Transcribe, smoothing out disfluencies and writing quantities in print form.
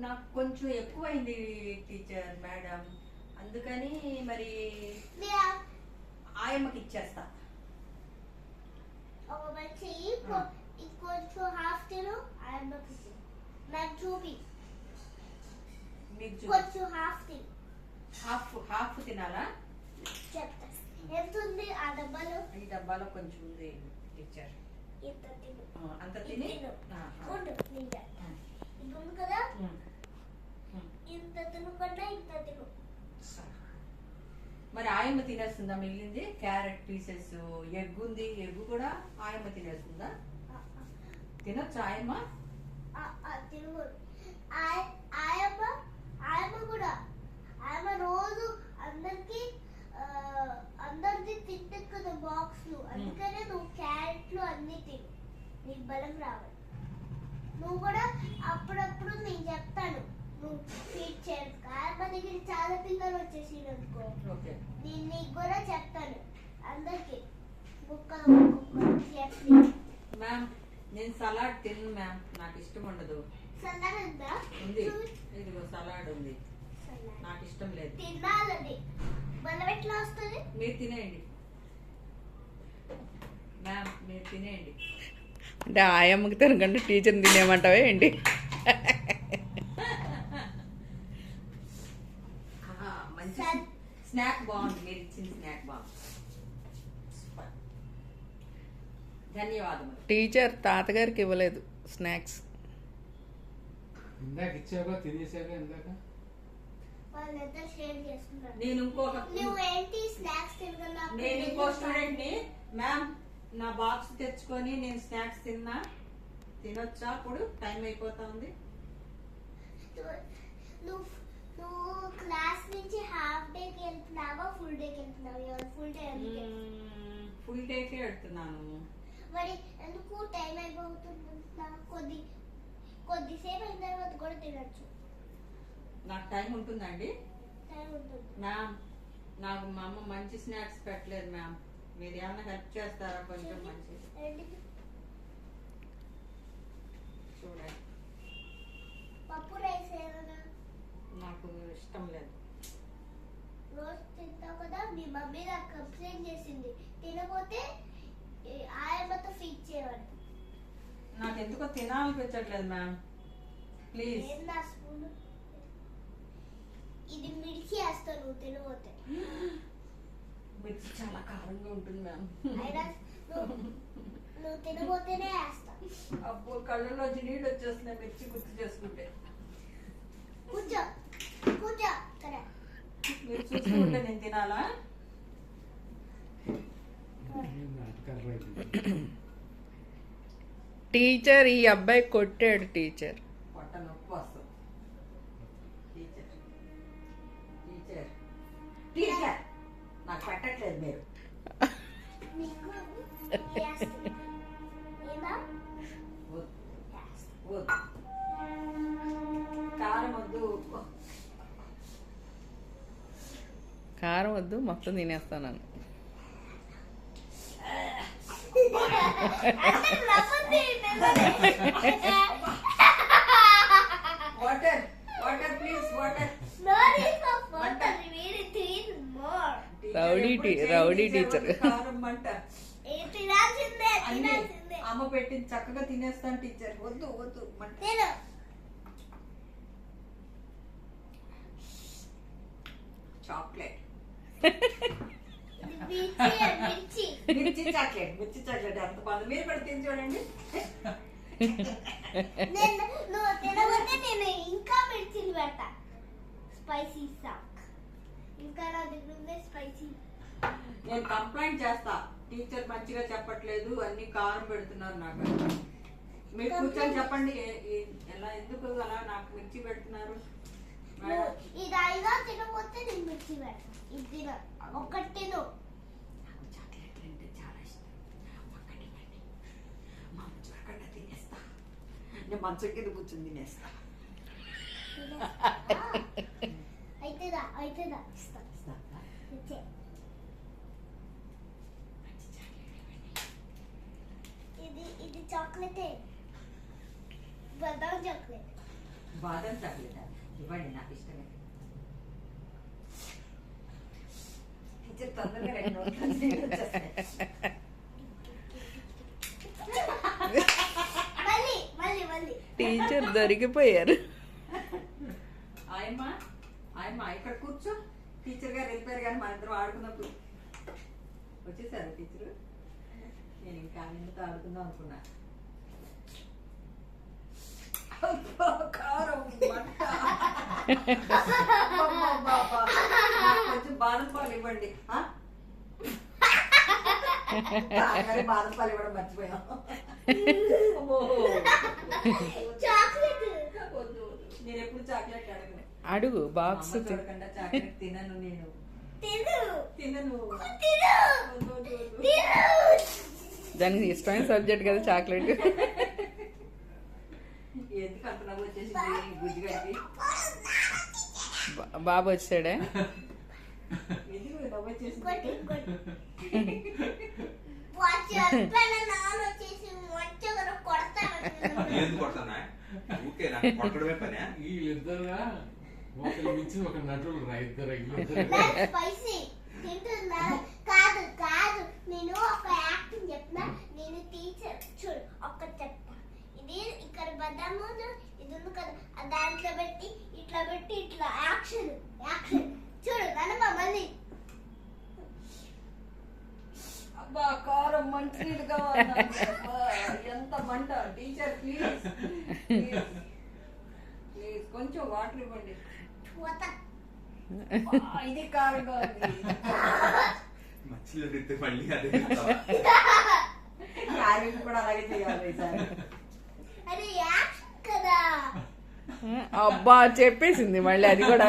నాకు కొంచెం ఎక్కువైంది టీచర్ మేడం, అందుకని మరి ఆయమ్మకి ఇచ్చేస్తా. ఇంకొంచెం హాఫ్ తిను, ఆయమ్మకి నాకు చూపి. మీకు కొంచెం హాఫ్ తిను. హాఫ్ తినాలా? చెప్తా ఎంత ఉంది ఆ డబ్బాలో. ఈ డబ్బాలో కొంచెం ఉంది టీచర్. ఇంత తిను. అంత తిని ఉండు ఇది ఉంది కదా, ఇంత తినకుండా ఇంత తిను. మరి ఆయమ్మ తినేస్తుందా మిగిలింది? క్యారెట్ పీసెస్, ఎగ్ ఉంది, ఎగ్ కూడా ఆయమ్మ తినేస్తుందా? తినొచ్చు ఆయమ్మ? తిను. ఆయమ్మ కూడా ఆయమ్మ రోజు అందరిది తింటుంది కదా బాక్స్లు, అందుకనే నువ్వు క్యారెట్లు అన్ని తిను, నీకు బలం రావాలి. నువ్వు కూడా అప్పుడప్పుడు నేను చెప్తాను, నువ్వు ఫీడ్ చేయదు. ఆయమ్మ దగ్గర చాలా పిల్లలు వచ్చేసి అనుకో, నేను నీకు కూడా చెప్తాను అందరికి ముక్కలు మ్యామ్. నేను సలాడ్ తిన్ను మ్యామ్, నాకు ఇష్టం ఉండదు. సలాడ్ ఉందా? ఉంది, ఇదిగో సలాడ్ ఉంది, నాకు ఇష్టం లేదు. తినాలని బలం ఎట్లా వస్తుంది? మీరు తినేయండి మ్యామ్, మీరు తినేయండి. అంటే ఆయమ్మకి తినకండి టీచర్ని తినేయమంటావే ఏంటి? మంచి స్నాక్ బాగుంది, మీరు ఇచ్చిన స్నాక్ బాగుంది. ధన్యవాదములు. టీచర్ తాతగారికి ఇవ్వలేదు స్నాక్స్. ఇందాక ఇచ్చాక తినేసాక ఇందాక వాళ్ళిద్దరు షేర్ చేసుకుంటారు. నేను నువ్వేంటి స్నాక్స్ తినగల? నేను ఇంకో స్టూడెంట్ ని మ్యామ్, నా బాక్స్ తెచ్చుకొని నేను స్నాక్స్ తినొచ్చా? అప్పుడు టైం అయిపోతా ఉంది. నువ్వు క్లాస్ నుంచి హాఫ్ డేకి వెళ్తున్నావా ఫుల్ డేకి వెళ్తున్నావా? Full day. ఫుల్ డేకే వెళ్తున్నాను. మరి ఎందుకు టైం అయిపోతుంది? కొద్దిసేపు అయిన తర్వాత కూడా తినచ్చు. నాకు టైం ఉంటుందండి టైం ఉంటుంది మ్యామ్. నాకు మా అమ్మ మంచి స్నాక్స్ పెట్టలేదు మ్యామ్, మీరు ఏమైనా హెల్ప్ చేస్తారా కొంచెం? మంచి చూడండి. పప్పు రైస్ ఏమైనా నాకు ఇష్టం లేదు. రోజు తింటావు కదా, మీ మమ్మీ నాకు కంప్లైంట్ చేసింది, తినకపోతే ఆయమ్మతో ఫీడ్ చేయమని. నాకు ఎందుకో తినాలనిపించట్లేదు మ్యామ్, ప్లీజ్. నా స్పూన్ ఇది మిర్చి వేస్తావు నువ్వు తినకపోతే. మిర్చి చాలా కారంగా ఉంటుంది మ్యామ్. అయినా నువ్వు తినకపోతేనే వేస్తా. అబ్బో, కళ్ళలో నీళ్ళు వచ్చేస్తున్నాయి మిర్చి గుర్తు చేసుకుంటే. కూర్చో కూర్చో కదా. మీరు చూసుకుంటే నేను తినాలా? టీచర్ ఈ అబ్బాయి కొట్టాడు టీచర్. పొట్ట నొప్పి వస్తుంది. టీచర్ టీచర్ టీచర్ నాకు పెట్టట్లేదు మీరు. నీకు వేస్తా. ఏమా? కారం వద్దు. కారం వద్దు, మొత్తం తినేస్తాను. Water water please, water. Rowdy teacher. కారం మంట. అమ్మ పెట్టింది చక్కగా తినేస్తాను టీచర్. వద్దు వద్దు మంట. చాక్లెట్, మిర్చి చాక్లెట్, మిర్చి చాక్లెట్ ఎంత బాగుంది. మీరు కూడా తిని చూడండి. నువ్వు తినకపోతే నేను ఇంకా మిర్చిలు పెడతా. స్పైసీ సాక్ ఇంకా నా దగ్గర ఉంది స్పైసీ. నేను కంప్లైంట్ చేస్తా, టీచర్ మంచిగా చెప్పట్లేదు, అన్ని కారం పెడుతున్నారు నాకు. మీరు కూర్చొని చెప్పండి, ఎలా ఎందుకు అలా నాకు మిర్చి పెడుతున్నారు? ఇది అయినా తినకపోతే నేను మిర్చి పెడతా. ఇది తిన, ఒక్కటి తిను. నాకు చాక్లెట్ అంటే చాలా ఇష్టం. ఒక్కటి ఇవ్వండి, మా ముచ్చకుండా తినేస్తా. నేను మంచం కింద కూర్చొని తినేస్తా. అయితేదా ఇస్తా. ఇది చాక్లెటే, బదాం చాక్లెట్. బాదం చాక్లెట్ ఇవ్వండి, నాకు ఇష్టమే. టీచర్ తొందరగా రెండు నోట్లు నీళ్ళు వచ్చేస్తాయి. మళ్ళీ మళ్ళీ మళ్ళీ టీచర్ దొరికిపోయారు. ఆయమ్మా ఆయమ్మా ఇక్కడ కూర్చో. టీచర్ గారు వెళ్ళిపోయారు కానీ మన ఇద్దరు ఆడుకున్నప్పుడు వచ్చేసారు టీచరు. నేను ఇంకా నిన్నతో ఆడుకుందాం అనుకున్నా. అబ్బా, కారం మంట. అబ్బబ్బబ్బబ్బా. నాకు కొంచెం బాదం పాలు ఇవ్వండి. ఆ? తాగాలి, బాదం పాలు ఇవ్వడం మర్చిపోయాం. అమ్మో. చాక్లెట్ వద్దు, వద్దు. నేను ఎప్పుడు చాక్లెట్ అడగను. అడుగు బాక్స్ అమ్మ చూడకుండా చాక్లెట్ తినను నేను. తిను తినను. తిను వద్దు, వద్దు, వద్దు. తిను దానికి ఇష్టమైన సబ్జెక్ట్ కదా చాక్లెట్. ఎందుకు అంత నవ్వు వచ్చేసింది గుజ్జుగారికి? బాబు వచ్చాడా? ఎందుకు నవ్వు ఇంకోటి వచ్చేసింది? ఇంకోటి చెప్పాను నాన్న వచ్చేసి మంచిగా కొడతాను. ఎందుకు కొడతానా? ఊరికే నాకు కొట్టడమే పనే. వీళ్ళిద్దరుగా ఒకరి మించి ఒక నటులు రా ఇద్దరు. స్పైసీ తింటుందా? కాదు కాదు, నేను ఒక యాక్టింగ్ చెప్పిన. నేను టీచర్ చూడు ఒక్క చెప్తా. ఇది ఇక్కడ బదాము ఇది ఉంది కదా, ఆ దాంట్లో పెట్టి ఇట్లా యాక్షన్ యాక్షన్ చూడు నాన్నమ్మ మళ్ళీ. అబ్బా, కారం మంచినీళ్ళు కావాలి నాకు. అబ్బా, ఎంత మంట. టీచర్ ప్లీజ్ ప్లీజ్ ప్లీజ్ కొంచెం వాటర్ ఇవ్వండి. పోత అబ్బా, ఇది కారంగా ఉంది. మచ్చిలో తిడితే మళ్ళీ అదే తిడతావా? క్యారెట్ కూడా అలాగే చేయాలి ఈసారి. అది యాక్షన్ కదా. అబ్బా చెప్పేసింది మళ్ళీ అది కూడా.